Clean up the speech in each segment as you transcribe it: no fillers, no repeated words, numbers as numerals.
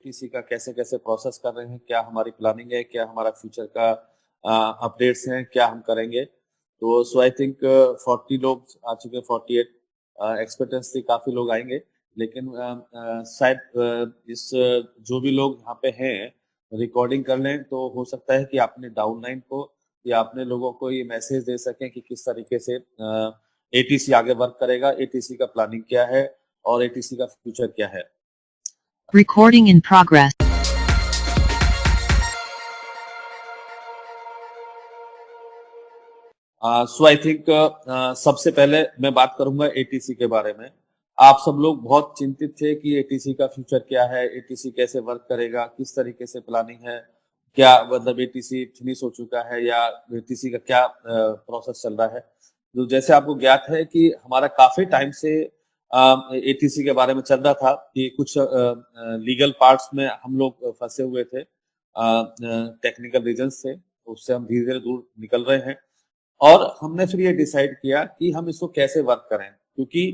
ATC का कैसे-कैसे process कर रहे हैं, क्या हमारी प्लानिंग है, क्या हमारा फ्यूचर का अपडेट्स हैं, क्या हम करेंगे। तो सो आई थिंक 40 लोग आ चुके हैं, 48 एक्सपेक्टेंस थी काफ़ी लोग आएँगे। लेकिन शायद जो भी लोग यहाँ पे हैं, रिकॉर्डिंग कर लें तो हो सकता है कि अपने डाउनलाइन को या अपने लोगों को ये मैसेज दे सकें कि किस तरीके से एटीसी आगे वर्क करेगा, एटीसी का प्लानिंग क्या है और एटीसी का फ्यूचर क्या है। Recording in progress. So I think सबसे पहले मैं बात करूंगा एटीसी के बारे में। आप सब लोग बहुत चिंतित थे कि एटीसी का फ्यूचर क्या है, एटीसी कैसे वर्क करेगा, किस तरीके से प्लानिंग है, क्या मतलब एटीसी फिनिश हो चुका है या एटीसी का क्या प्रोसेस चल रहा है। तो जैसे आपको ज्ञात है कि हमारा काफी टाइम से एटीसी के बारे में चल रहा था कि कुछ लीगल पार्ट्स में हम लोग फंसे हुए थे, टेक्निकल रीजंस से, उससे हम धीरे धीरे दूर निकल रहे हैं। और हमने फिर ये डिसाइड किया कि हम इसको कैसे वर्क करें, क्योंकि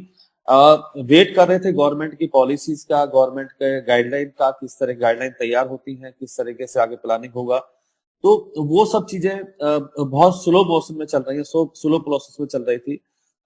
वेट कर रहे थे गवर्नमेंट की पॉलिसीज का, गवर्नमेंट के गाइडलाइन का, किस तरह गाइडलाइन तैयार होती हैं, किस तरीके से आगे प्लानिंग होगा। तो वो सब चीजें बहुत स्लो मोशन में चल रही है, स्लो प्रोसेस में चल रही थी।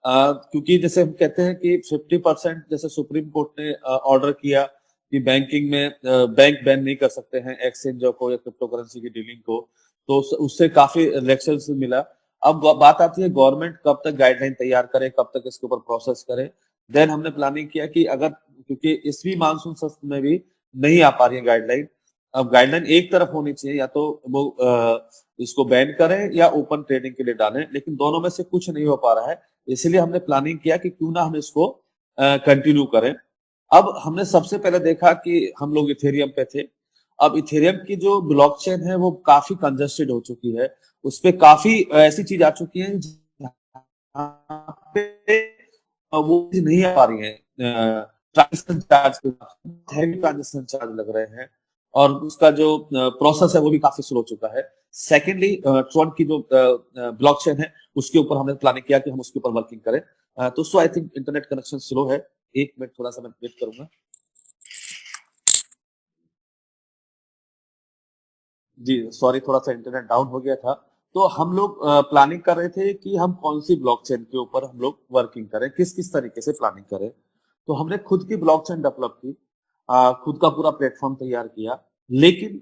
क्योंकि जैसे हम कहते हैं कि 50% जैसे सुप्रीम कोर्ट ने ऑर्डर किया कि बैंकिंग में बैंक बैन नहीं कर सकते हैं एक्सचेंजों को या क्रिप्टो करेंसी की डीलिंग को, तो उससे काफी रिएक्शन मिला। अब बात आती है गवर्नमेंट कब तक गाइडलाइन तैयार करे, कब तक इसके ऊपर प्रोसेस करे। देन हमने प्लानिंग किया कि अगर, क्योंकि इसवी मानसून सत्र में भी नहीं आ पा रही है गाइडलाइन, अब गाइडलाइन एक तरफ होनी चाहिए, या तो वो इसको बैन करें या ओपन ट्रेडिंग के लिए डालें, लेकिन दोनों में से कुछ नहीं हो पा रहा है। इसलिए हमने प्लानिंग किया कि क्यों ना हम इसको कंटिन्यू करें। अब हमने सबसे पहले देखा कि हम लोग इथेरियम पे थे। अब इथेरियम की जो ब्लॉकचेन है वो काफी कंजेस्टेड हो चुकी है, उसपे काफी ऐसी चीज आ चुकी है जहाँ पे वो चीज नहीं आ पा रही है। Transaction charge, heavy transaction charge लग रहे हैं और उसका जो प्रोसेस है वो भी काफी स्लो हो चुका है। सेकेंडली ट्रॉन की जो ब्लॉकचेन है उसके ऊपर हमने प्लानिंग किया कि हम उसके ऊपर वर्किंग करें। तो so I think internet connection slow है, 1 मिनट थोड़ा सा मैं वेट करूंगा। जी सॉरी, थोड़ा सा इंटरनेट डाउन हो गया था। तो हम लोग प्लानिंग कर रहे थे कि हम कौन सी ब्लॉकचेन के ऊपर हम लोग वर्किंग करें, किस किस तरीके से प्लानिंग करें। तो हमने खुद की ब्लॉकचेन डेवलप की, खुद का पूरा प्लेटफॉर्म तैयार किया। लेकिन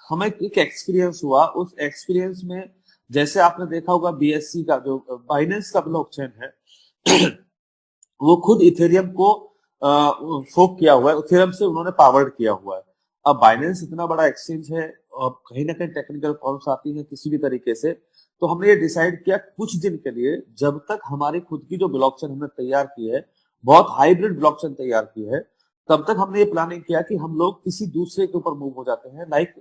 हमें एक एक्सपीरियंस हुआ, उस एक्सपीरियंस में जैसे आपने देखा होगा बीएससी का जो बाइनेंस का ब्लॉकचेन है वो खुद इथेरियम को फोक किया हुआ है, इथेरियम से उन्होंने पावर्ड किया हुआ है। अब बाइनेंस इतना बड़ा एक्सचेंज है और कहीं ना कहीं टेक्निकल प्रॉब्लम्स आती हैं किसी भी तरीके से। तो हमने ये डिसाइड किया कुछ दिन के लिए, जब तक हमारी खुद की जो ब्लॉकचेन हमने तैयार की है, बहुत हाइब्रिड ब्लॉकचेन तैयार की है, तब तक हमने ये प्लानिंग किया कि हम लोग किसी दूसरे के ऊपर मूव हो जाते हैं, लाइक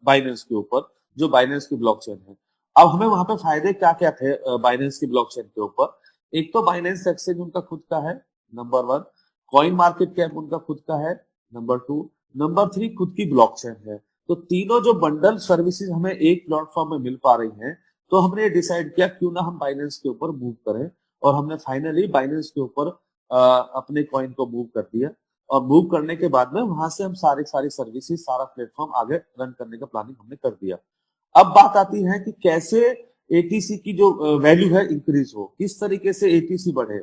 बाइनेंस के ऊपर, जो बाइनेंस की ब्लॉकचेन है। अब हमें वहां पे फायदे क्या क्या थे बाइनेंस की ब्लॉकचेन के ऊपर। एक तो बाइनेंस एक्सचेंज उनका खुद का है, नंबर 1। कॉइन मार्केट कैप उनका खुद का है, नंबर 2। नंबर 3, खुद की ब्लॉकचेन है। तो तीनों जो बंडल सर्विसेज हमें एक प्लेटफॉर्म में मिल पा रही हैं, तो हमने डिसाइड किया क्यों ना हम बाइनेंस के ऊपर मूव करें। और हमने फाइनली बाइनेंस के ऊपर अपने कॉइन को मूव कर दिया। और मूव करने के बाद में वहां से हम सारी सारी सर्विसेज, सारा प्लेटफॉर्म आगे रन करने का प्लानिंग हमने कर दिया। अब बात आती है कि कैसे एटीसी की जो वैल्यू है इंक्रीज हो, किस तरीके से एटीसी बढ़े।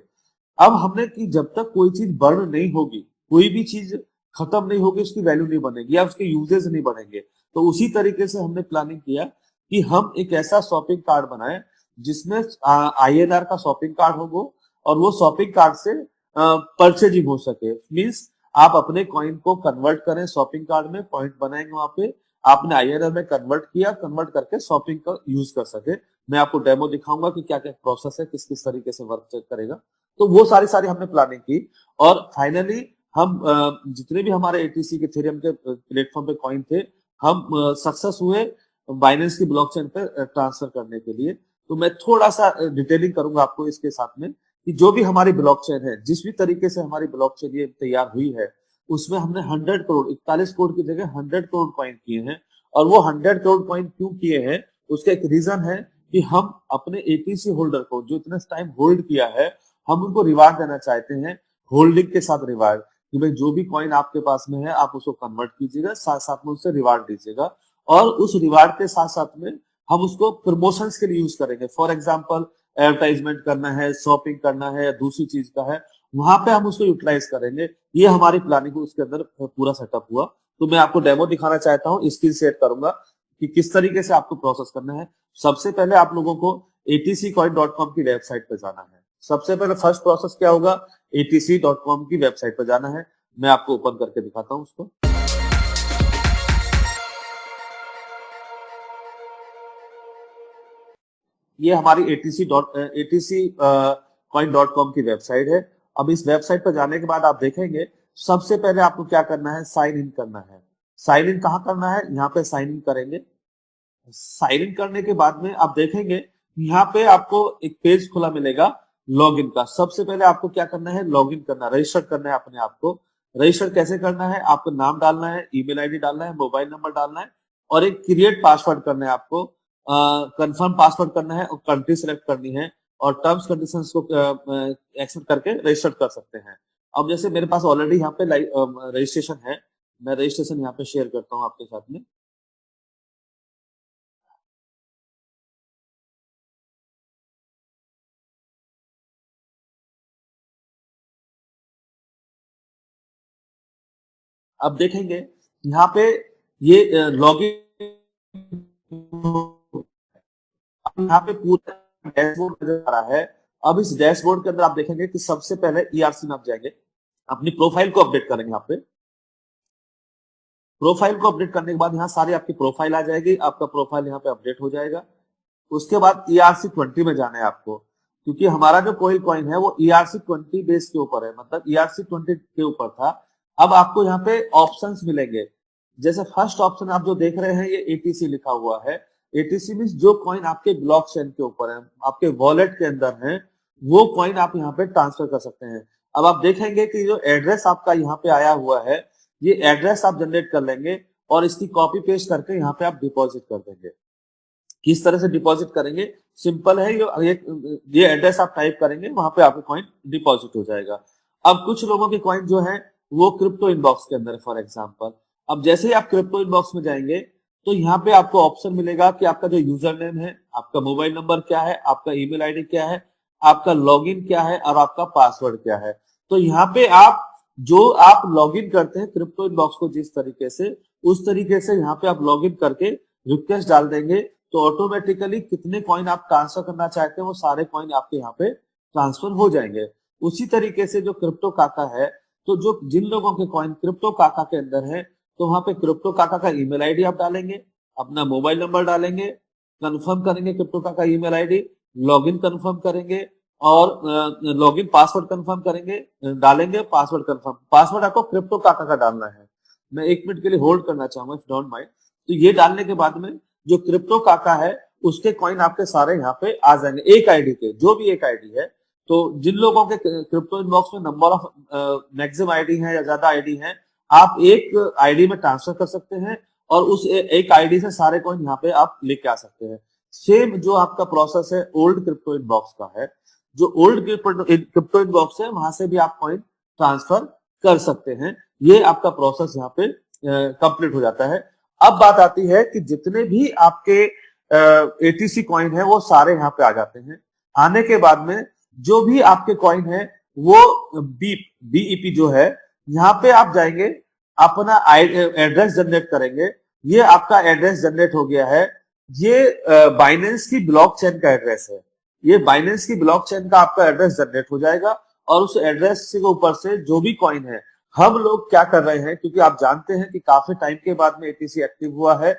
अब हमने कि जब तक कोई चीज बर्न नहीं होगी, कोई भी चीज खत्म नहीं होगी, उसकी वैल्यू नहीं बनेगी या उसके यूजेस नहीं बढ़ेंगे। तो उसी तरीके से हमने प्लानिंग किया कि हम एक ऐसा शॉपिंग कार्ड बनाए जिसमें आईएनआर का शॉपिंग कार्ड होगा और वो शॉपिंग कार्ड से परचेजिंग हो सके। मीन्स आप अपने कॉइन को कन्वर्ट करें शॉपिंग कार्ड में, पॉइंट बनाएंगे वहां पे, आपने आईएनआर में कन्वर्ट किया, कन्वर्ट करके शॉपिंग का यूज कर सके। मैं आपको डेमो दिखाऊंगा कि क्या क्या प्रोसेस है, किस किस तरीके से वर्क चेक करेगा। तो वो सारी सारी हमने प्लानिंग की और फाइनली हम जितने भी हमारे एटीसी के थेरियम के प्लेटफॉर्म पे कॉइन थे, हम सक्सेस हुए बाइनेंस की ब्लॉकचेन पे ट्रांसफर करने के लिए। तो मैं थोड़ा सा डिटेलिंग करूंगा आपको इसके साथ में कि जो भी हमारी ब्लॉकचेन है, जिस भी तरीके से हमारी ब्लॉकचेन ये तैयार हुई है, उसमें हमने 100 करोड़, 41 करोड़ की जगह 100 करोड़ कॉइन किए हैं। और वो 100 करोड़ कॉइन क्यों किए हैं, उसका एक रीजन है कि हम अपने एटीसी होल्डर को जो इतने टाइम होल्ड किया है, हम उनको रिवार्ड देना चाहते हैं, होल्डिंग के साथ रिवार्ड। कि भाई जो भी कॉइन आपके पास में है आप उसको कन्वर्ट कीजिएगा, साथ साथ में उससे रिवार्ड दीजिएगा, और उस रिवार्ड के साथ साथ में हम उसको प्रमोशंस के लिए यूज करेंगे। फॉर एग्जाम्पल एडवर्टाइजमेंट करना है, शॉपिंग करना है, या दूसरी चीज का है, वहां पे हम उसको यूटिलाइज करेंगे। ये हमारी प्लानिंग उसके अंदर पूरा सेटअप हुआ। तो मैं आपको डेमो दिखाना चाहता हूँ, स्क्रीन शेयर करूंगा कि किस तरीके से आपको प्रोसेस करना है। सबसे पहले आप लोगों को atccoin.com की वेबसाइट पे जाना है। सबसे पहले फर्स्ट प्रोसेस क्या होगा, atc.com की वेबसाइट पे जाना है। मैं आपको ओपन करके दिखाता हूँ उसको। ये हमारी atccoin.com की वेबसाइट है। अब इस वेबसाइट पर जाने के बाद आप देखेंगे सबसे पहले आपको क्या करना है, साइन इन करना है। साइन इन कहाँ करना है, यहाँ पे साइन इन करेंगे। साइन इन करने के बाद में आप देखेंगे यहाँ पे आपको एक पेज खुला मिलेगा लॉगिन का। सबसे पहले आपको क्या करना है, लॉगिन करना, रजिस्टर करना है अपने आप को। रजिस्टर कैसे करना है, आपको नाम डालना है, ईमेल आईडी डालना है, मोबाइल नंबर डालना है, और एक क्रिएट पासवर्ड करना है आपको, कंफर्म पासवर्ड करना है, और कंट्री सेलेक्ट करनी है, और टर्म्स कंडीशंस को एक्सेप्ट करके रजिस्टर कर सकते हैं। अब जैसे मेरे पास ऑलरेडी यहाँ पे रजिस्ट्रेशन है, मैं रजिस्ट्रेशन यहाँ पे शेयर करता हूँ आपके साथ में। अब देखेंगे यहाँ पे ये लॉगिन, यहाँ पे पूरा डैशबोर्ड नजर आ रहा है। अब इस डैशबोर्ड के अंदर आप देखेंगे कि सबसे पहले ईआरसी में आप जाएंगे, अपनी प्रोफाइल को अपडेट करेंगे। यहाँ पे प्रोफाइल को अपडेट करने के बाद यहाँ सारी आपकी प्रोफाइल आ जाएगी, आपका प्रोफाइल यहाँ पे अपडेट हो जाएगा। उसके बाद ERC20 में जाना है आपको, क्योंकि हमारा जो कोई कॉइन है वो ERC20 बेस के ऊपर है, मतलब ERC20 के ऊपर था। अब आपको यहाँ पे ऑप्शंस मिलेंगे। जैसे फर्स्ट ऑप्शन आप जो देख रहे हैं ये ATC लिखा हुआ है। ATC मींस जो कॉइन आपके ब्लॉकचेन के ऊपर है, आपके वॉलेट के अंदर है, वो कॉइन आप यहाँ पे ट्रांसफर कर सकते हैं। अब आप देखेंगे कि जो एड्रेस आपका यहाँ पे आया हुआ है, ये एड्रेस आप जनरेट कर लेंगे और इसकी कॉपी पेस्ट करके यहाँ पे आप डिपॉजिट कर देंगे। किस तरह से डिपॉजिट करेंगे, सिंपल है, ये एड्रेस आप टाइप करेंगे, वहां पे आपका कॉइन डिपॉजिट हो जाएगा। अब कुछ लोगों के कॉइन जो है वो क्रिप्टो इनबॉक्स के अंदर है फॉर एग्जांपल। अब जैसे ही आप क्रिप्टो इनबॉक्स में जाएंगे तो यहाँ पे आपको ऑप्शन मिलेगा कि आपका जो यूजर नेम है, आपका मोबाइल नंबर क्या है, आपका ईमेल आईडी क्या है, आपका लॉगिन क्या है, और आपका पासवर्ड क्या है। तो यहाँ पे आप जो आप लॉगिन करते हैं क्रिप्टो इनबॉक्स को जिस तरीके से, उस तरीके से यहाँ पे आप लॉगिन करके रिक्वेस्ट डाल देंगे, तो ऑटोमेटिकली कितने कॉइन आप ट्रांसफर करना चाहते हैं वो सारे कॉइन आपके यहाँ पे ट्रांसफर हो जाएंगे। उसी तरीके से जो क्रिप्टो काका है, तो जो जिन लोगों के कॉइन क्रिप्टो काका के अंदर है, तो वहां पे क्रिप्टो काका का ईमेल आईडी आप डालेंगे, अपना मोबाइल नंबर डालेंगे, कंफर्म करेंगे क्रिप्टो काका ईमेल आईडी, लॉगिन कंफर्म करेंगे, और लॉगिन पासवर्ड कंफर्म करेंगे, डालेंगे पासवर्ड कंफर्म। पासवर्ड आपको क्रिप्टो काका का डालना है। मैं 1 मिनट के लिए होल्ड करना चाहूंगा इफ डोंट माइंड। तो ये डालने के बाद में जो क्रिप्टो काका है उसके कॉइन आपके सारे यहाँ पे आ जाएंगे, एक आईडी के, जो भी एक आईडी है। तो जिन लोगों के क्रिप्टो इनबॉक्स में नंबर ऑफ मैक्सिमम आईडी है या ज्यादा आईडी है, आप एक आईडी में ट्रांसफर कर सकते हैं, और उस एक आईडी से सारे कॉइन यहाँ पे आप लेके आ सकते हैं। सेम जो आपका प्रोसेस है ओल्ड क्रिप्टो इनबॉक्स का है, जो ओल्ड क्रिप्टो इनबॉक्स है वहां से भी आप कॉइन ट्रांसफर कर सकते हैं। ये आपका प्रोसेस यहाँ पे कंप्लीट हो जाता है। अब बात आती है कि जितने भी आपके ATC कॉइन है वो सारे यहाँ पे आ जाते हैं। आने के बाद में जो भी आपके कॉइन है वो BEP जो है, यहाँ पे आप जाएंगे, अपना एड्रेस जनरेट करेंगे। ये आपका एड्रेस जनरेट हो गया है। ये बाइनेंस की ब्लॉकचेन का एड्रेस है। ये बाइनेंस की ब्लॉकचेन का आपका एड्रेस जनरेट हो जाएगा, और उस एड्रेस के ऊपर से जो भी कॉइन है, हम लोग क्या कर रहे हैं, क्योंकि आप जानते हैं कि काफी टाइम के बाद में ATC एक्टिव हुआ है।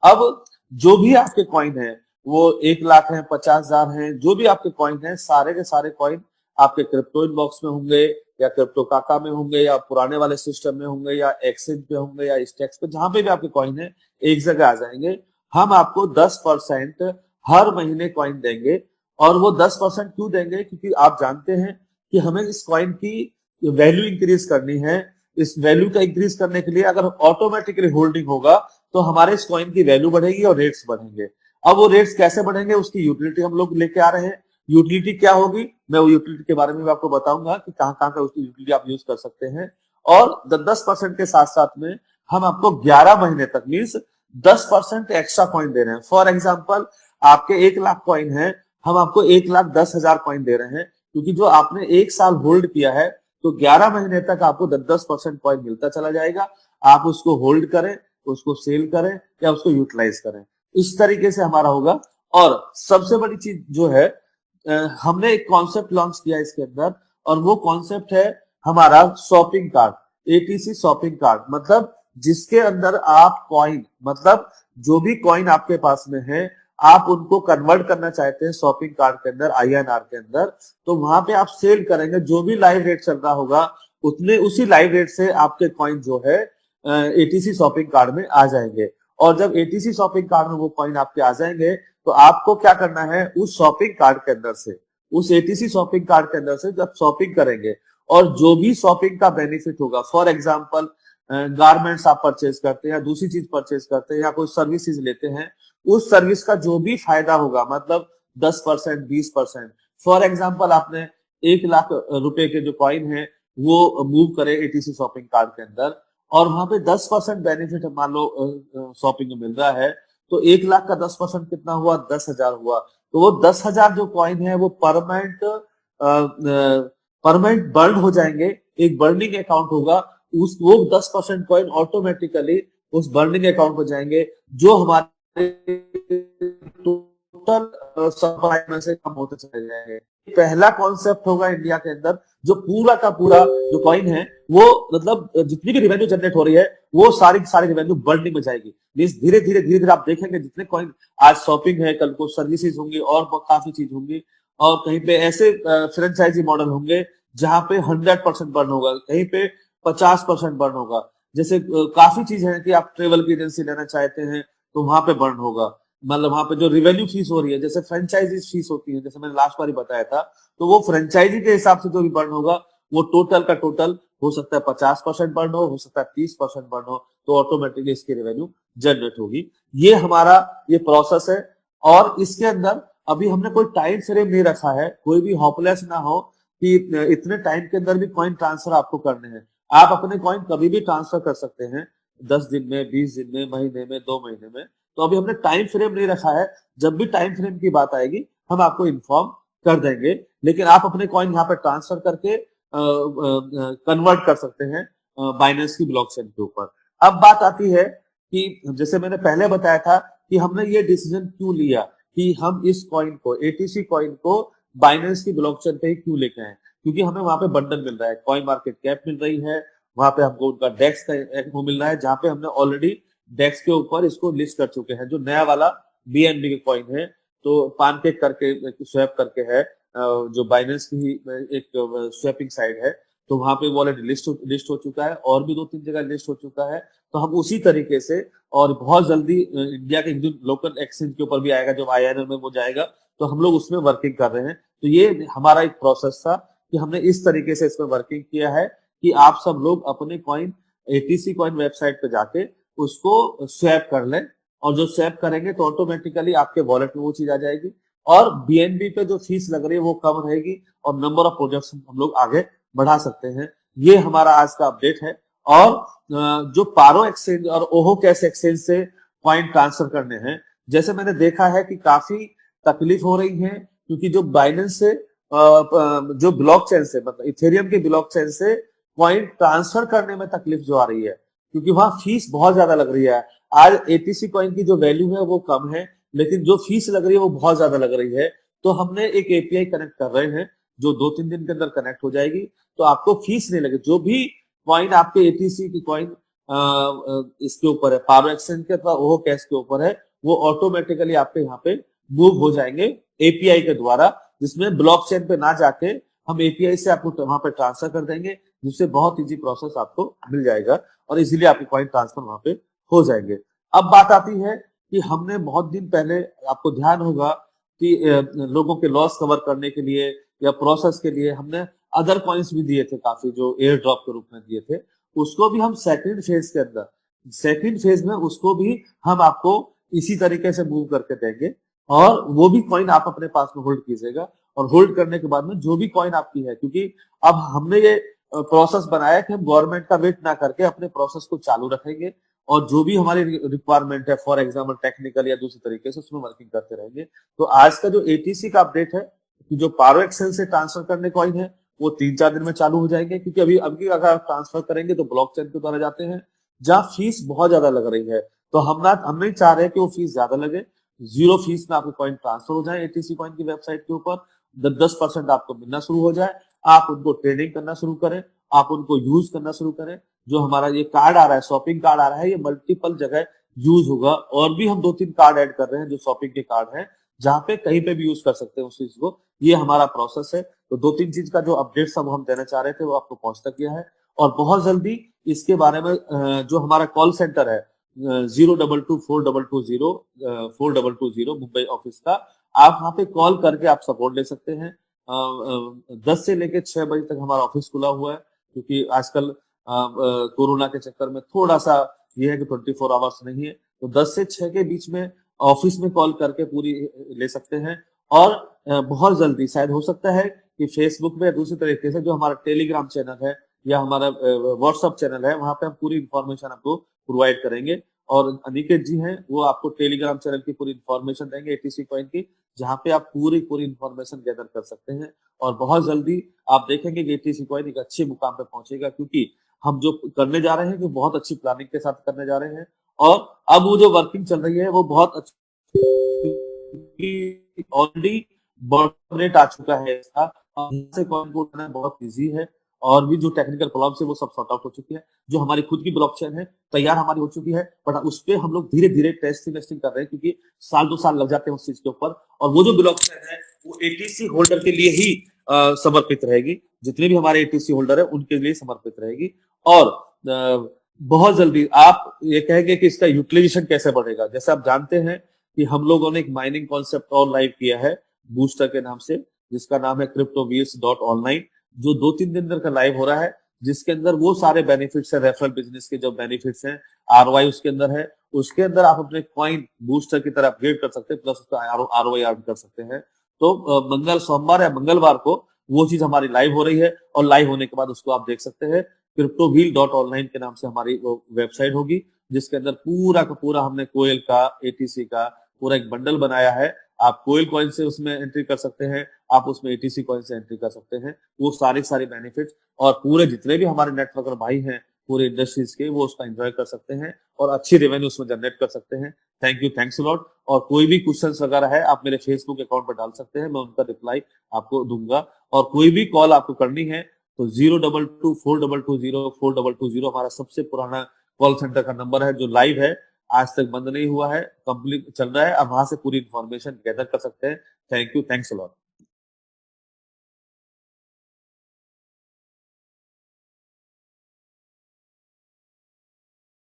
अब जो भी आपके कॉइन है वो 1 लाख है, 50,000 है, जो भी आपके कॉइन है सारे के सारे कॉइन आपके क्रिप्टो इनबॉक्स में होंगे, या क्रिप्टो काका में होंगे, या पुराने वाले सिस्टम में होंगे, या एक्सचेंज पे होंगे, या स्टेक्स पे, जहां पे भी आपके कॉइन है एक जगह आ जाएंगे। हम आपको 10% हर महीने कॉइन देंगे। और वो 10% क्यों देंगे, क्योंकि आप जानते हैं कि हमें इस कॉइन की वैल्यू इंक्रीज करनी है। इस वैल्यू का इंक्रीज करने के लिए अगर ऑटोमेटिकली होल्डिंग होगा तो हमारे इस कॉइन की वैल्यू बढ़ेगी और रेट्स बढ़ेंगे। अब वो रेट्स कैसे बढ़ेंगे, उसकी यूटिलिटी हम लोग लेके आ रहे हैं। यूटिलिटी क्या होगी, मैं वो यूटिलिटी के बारे में भी आपको बताऊंगा कि कहां कहां का उसकी यूटिलिटी आप यूज कर सकते हैं। और 10% के साथ साथ में हम आपको 11 महीने तक मीन्स 10% एक्स्ट्रा कॉइन दे रहे हैं। फॉर एग्जाम्पल आपके 1 लाख कॉइन है, हम आपको 1,10,000 कॉइन दे रहे हैं, क्योंकि जो आपने 1 साल होल्ड किया है तो 11 महीने तक आपको 10% कॉइन मिलता चला जाएगा। आप उसको होल्ड करें, उसको सेल करें या उसको यूटिलाइज करें, इस तरीके से हमारा होगा। और सबसे बड़ी चीज जो है, हमने एक कॉन्सेप्ट लॉन्च किया इसके अंदर, और वो कॉन्सेप्ट है हमारा shopping card, ATC shopping card. मतलब जिसके अंदर आप कॉइन, मतलब जो भी कॉइन आपके पास में है, आप उनको कन्वर्ट करना चाहते हैं शॉपिंग कार्ड के अंदर, आईएनआर के अंदर, तो वहां पे आप सेल करेंगे। जो भी लाइव रेट चल रहा होगा उतने उसी लाइव रेट से आपके कॉइन जो है एटीसी शॉपिंग कार्ड में आ जाएंगे। और जब एटीसी शॉपिंग कार्ड में वो कॉइन आपके आ जाएंगे तो आपको क्या करना है, उस शॉपिंग कार्ड के अंदर से, उस एटीसी शॉपिंग कार्ड के अंदर से जब शॉपिंग करेंगे और जो भी शॉपिंग का बेनिफिट होगा, फॉर एग्जाम्पल गारमेंट्स आप परचेज करते हैं या दूसरी चीज परचेज करते हैं या कोई सर्विसेज लेते हैं, उस सर्विस का जो भी फायदा होगा, मतलब 10%, 20%, फॉर एग्जाम्पल आपने 1 लाख रुपए के जो कॉइन है वो मूव करे एटीसी शॉपिंग कार्ड के अंदर, और वहां पे 10% बेनिफिट मान लो शॉपिंग में मिल रहा है, तो 1 लाख का 10% कितना हुआ, 10,000 हुआ। तो वो 10,000 जो कॉइन है वो परमानेंट बर्न हो जाएंगे, एक बर्निंग अकाउंट होगा, उस वो 10% कॉइन ऑटोमेटिकली उस बर्निंग अकाउंट में जाएंगे, जो हमारे टोटल सप्लाई में से कम होते चले जाएंगे। पहला कॉन्सेप्ट होगा इंडिया के अंदर, जो पूरा का पूरा जो कॉइन है वो, मतलब जितनी भी रिवेन्यू जनरेट हो रही है वो सारी सारी रिवेन्यू बर्निंग में जाएगी। मींस धीरे धीरे आप देखेंगे जितने कॉइन आज शॉपिंग है, कल को सर्विसेज होंगी और काफी चीज होंगी, और कहीं पे ऐसे फ्रेंचाइजी मॉडल होंगे जहां पे 100% बर्न होगा, कहीं पे 50% बर्न होगा। जैसे काफी चीज है कि आप ट्रेवल की एजेंसी लेना चाहते हैं तो वहां पे बर्न होगा, मतलब वहां पे जो रिवेन्यू फीस हो रही है, जैसे फ्रेंचाइजी फीस होती है, जैसे मैंने लास्ट बार ही बताया था, तो वो फ्रेंचाइजी के हिसाब से जो भी बर्न होगा वो टोटल का टोटल हो सकता है 50% बर्न हो सकता है 30% बर्न हो, तो ऑटोमेटिकली इसकी रेवेन्यू जनरेट होगी। ये हमारा ये प्रोसेस है। और इसके अंदर अभी हमने कोई टाइम फ्रेम नहीं रखा है, कोई भी होपलेस ना हो कि इतने टाइम के अंदर भी कॉइन ट्रांसफर आपको करने हैं। आप अपने कॉइन कभी भी ट्रांसफर कर सकते हैं, 10 दिन में, 20 दिन में, महीने में, 2 महीने में। तो अभी हमने टाइम फ्रेम नहीं रखा है, जब भी टाइम फ्रेम की बात आएगी हम आपको इन्फॉर्म कर देंगे। लेकिन आप अपने कॉइन यहाँ पे ट्रांसफर करके कन्वर्ट कर सकते हैं बाइनेंस की ब्लॉकचेन के ऊपर। अब बात आती है कि जैसे मैंने पहले बताया था कि हमने ये डिसीजन क्यों लिया कि हम इस कॉइन को, एटीसी कॉइन को बाइनेंस की ब्लॉकचेन पे ही क्यों लेके आए, क्योंकि हमें वहां पे बंडल मिल रहा है, कॉइन मार्केट कैप मिल रही है, वहां पे हमको उनका डेक्स का वो मिल रहा है, जहां पे हमने ऑलरेडी डेक्स के ऊपर इसको लिस्ट कर चुके हैं। जो नया वाला बीएनबी के कॉइन है, तो पानकेक करके स्वैप करके है, जो बाइनेंस की ही एक स्वैपिंग साइट है, तो वहां पे वॉलेट लिस्ट हो चुका है, और भी 2-3 जगह लिस्ट हो चुका है। तो हम उसी तरीके से, और बहुत जल्दी इंडिया के जो लोकल एक्सचेंज के ऊपर भी आएगा, जो आईएनआर में वो जाएगा, तो हम लोग उसमें वर्किंग कर रहे हैं। तो ये हमारा एक प्रोसेस था कि हमने इस तरीके से इसमें वर्किंग किया है कि आप सब लोग अपने कॉइन एटीसी कॉइन वेबसाइट पे जाके उसको स्वैप कर लें, और जो स्वैप करेंगे तो ऑटोमेटिकली आपके वॉलेट में वो चीज आ जाएगी, और बीएनबी पे जो फीस लग रही है वो कम रहेगी, और नंबर ऑफ प्रोजेक्ट्स हम लोग आगे बढ़ा सकते हैं। ये हमारा आज का अपडेट है। और जो पारो एक्सचेंज और ओहो कैश एक्सचेंज से कॉइन ट्रांसफर करने हैं, जैसे मैंने देखा है कि काफी तकलीफ हो रही है, क्योंकि जो बाइनेंस से जो ब्लॉकचेन से, मतलब इथेरियम के ब्लॉकचेन से कॉइन ट्रांसफर करने में तकलीफ जो आ रही है, क्योंकि वहां फीस बहुत ज्यादा लग रही है। आज एटीसी कॉइन की जो वैल्यू है वो कम है, लेकिन जो फीस लग रही है वो बहुत ज्यादा लग रही है। तो हमने एक एपीआई कनेक्ट कर रहे हैं, जो 2-3 दिन के अंदर कनेक्ट हो जाएगी, तो आपको फीस नहीं लगेगी। जो भी कॉइन आपके एटीसी की कॉइन इसके ऊपर है, पारो एक्सचेंज के अथवा ओहो कैश के ऊपर है, वो ऑटोमेटिकली आपके यहाँ पे मूव हो जाएंगे एपीआई के द्वारा, जिसमें ब्लॉकचेन पे ना जाके हम एपीआई से आपको वहां पे ट्रांसफर कर देंगे, जिससे बहुत इजी प्रोसेस आपको मिल जाएगा, और इजीली आपके कॉइन ट्रांसफर वहां पे हो जाएंगे। अब बात आती है कि हमने बहुत दिन पहले, आपको ध्यान होगा कि लोगों के लॉस कवर करने के लिए या प्रोसेस के लिए हमने अदर कॉइन्स भी दिए थे काफी, जो एयर ड्रॉप के रूप में दिए थे। उसको भी हम सेकंड फेज के अंदर, सेकंड फेज में उसको भी हम आपको इसी तरीके से मूव करके देंगे, और वो भी कॉइन आप अपने पास में होल्ड कीजिएगा, और होल्ड करने के बाद में जो भी कॉइन आपकी है, क्योंकि अब हमने ये प्रोसेस बनाया कि हम गवर्नमेंट का वेट ना करके अपने प्रोसेस को चालू रखेंगे और जो भी हमारी रिक्वायरमेंट है फॉर एग्जाम्पल टेक्निकल या दूसरी तरीके से उसमें वर्किंग करते रहेंगे। तो आज का जो एटीसी का अपडेट है कि जो पारो एक्सेल से ट्रांसफर करने कॉइन है वो 3-4 दिन में चालू हो जाएंगे, क्योंकि अभी अगर आप ट्रांसफर करेंगे तो ब्लॉकचेन के द्वारा जाते हैं जहां फीस बहुत ज्यादा लग रही है। तो हम नहीं चाह रहे कि वो फीस ज्यादा लगे, जीरो फीस में आपके कॉइन ट्रांसफर हो जाए एटीसी कॉइन की वेबसाइट के ऊपर, 10% आपको मिलना शुरू हो जाए, आप उनको ट्रेडिंग करना शुरू करें, आप उनको यूज करना शुरू करें। जो हमारा ये कार्ड आ रहा है, शॉपिंग कार्ड आ रहा है, ये मल्टीपल जगह यूज होगा और भी हम 2-3 कार्ड ऐड कर रहे हैं जो शॉपिंग के कार्ड हैं, जहां पे कहीं पे भी यूज कर सकते हैं उस चीज को। ये हमारा प्रोसेस है। तो 2-3 चीज का जो अपडेट सब हम देना चाह रहे थे वो आपको पहुंच तक गया है और बहुत जल्दी इसके बारे में जो हमारा कॉल सेंटर है 0224220 मुंबई ऑफिस का, आप वहां पे कॉल करके आप सपोर्ट ले सकते हैं। 10 से लेके 6 बजे तक हमारा ऑफिस खुला हुआ है, क्योंकि आजकल कोरोना के चक्कर में थोड़ा सा ये है कि 24 आवर्स नहीं है, तो 10 से 6 के बीच में ऑफिस में कॉल करके पूरी ले सकते हैं। और बहुत जल्दी शायद हो सकता है कि फेसबुक में या दूसरी तरीके से जो हमारा टेलीग्राम चैनल है या हमारा व्हाट्सएप चैनल है, वहां पे हम पूरी इंफॉर्मेशन आपको प्रोवाइड करेंगे। और अनिकेत जी हैं वो आपको टेलीग्राम चैनल की पूरी इंफॉर्मेशन देंगे एटीसी कॉइन की, जहां पे आप पूरी पूरी इंफॉर्मेशन गैदर कर सकते हैं। और बहुत जल्दी आप देखेंगे कि एटीसी कॉइन एक अच्छे मुकाम पे पहुंचेगा, क्योंकि हम जो करने जा रहे हैं कि बहुत अच्छी प्लानिंग के साथ करने जा रहे हैं। और अब वो जो वर्किंग चल रही है वो बहुत अच्छी, ऑलरेडी बर्न रेट आ चुका है इसका, से कॉइन को उठाना बहुत इजी है और भी जो टेक्निकल प्रॉब्लम है वो सब सॉर्ट आउट हो चुकी है। जो हमारी खुद की ब्लॉकचेन है तैयार हमारी हो चुकी है, बट उस पे हम लोग धीरे धीरे टेस्टिंग कर रहे हैं, क्योंकि साल 2 साल लग जाते हैं उस चीज के ऊपर। और वो जो ब्लॉकचेन है वो एटीसी होल्डर के लिए ही समर्पित रहेगी, जितने भी हमारे एटीसी होल्डर है उनके लिए समर्पित रहेगी। और बहुत जल्दी आप ये कहेंगे कि इसका यूटिलाइजेशन कैसे बढ़ेगा। जैसे आप जानते हैं कि हम लोगों ने एक माइनिंग कॉन्सेप्ट और लाइव किया है बूस्टर के नाम से, जिसका नाम है cryptovies.online, जो 2-3 दिन का लाइव हो रहा है, जिसके अंदर वो सारे बेनिफिट्स है, रेफरल बिजनेस के जो बेनिफिट्स हैं, आरओआई उसके अंदर है। उसके अंदर आप अपने कॉइन बूस्टर की तरह अपग्रेड कर सकते हैं, प्लस उसका आरओआई अर्न कर सकते हैं। तो सोमवार या मंगलवार को वो चीज हमारी लाइव हो रही है और लाइव होने के बाद उसको आप देख सकते हैं। cryptoville.online के नाम से हमारी वो वेबसाइट होगी, जिसके अंदर पूरा का पूरा हमने कोयल का, एटीसी का पूरा एक बंडल बनाया है। आप कोयल कॉइन से उसमें एंट्री कर सकते हैं, आप उसमें एटीसी कॉइन से एंट्री कर सकते हैं। वो सारी बेनिफिट्स और पूरे जितने भी हमारे नेटवर्कर भाई हैं पूरे इंडस्ट्रीज के, वो उसका एंजॉय कर सकते हैं और अच्छी रेवेन्यू उसमें जनरेट कर सकते हैं। Thank you, thanks a lot. और कोई भी क्वेश्चंस वगैरह है आप मेरे फेसबुक अकाउंट पर डाल सकते हैं, मैं उनका रिप्लाई आपको दूंगा। और कोई भी कॉल आपको करनी है तो 0224220 हमारा सबसे पुराना कॉल सेंटर का नंबर है, जो लाइव है, आज तक बंद नहीं हुआ है, कंप्लीट चल रहा है। अब वहां से पूरी इंफॉर्मेशन गैदर कर सकते हैं। Thank you, thanks a lot.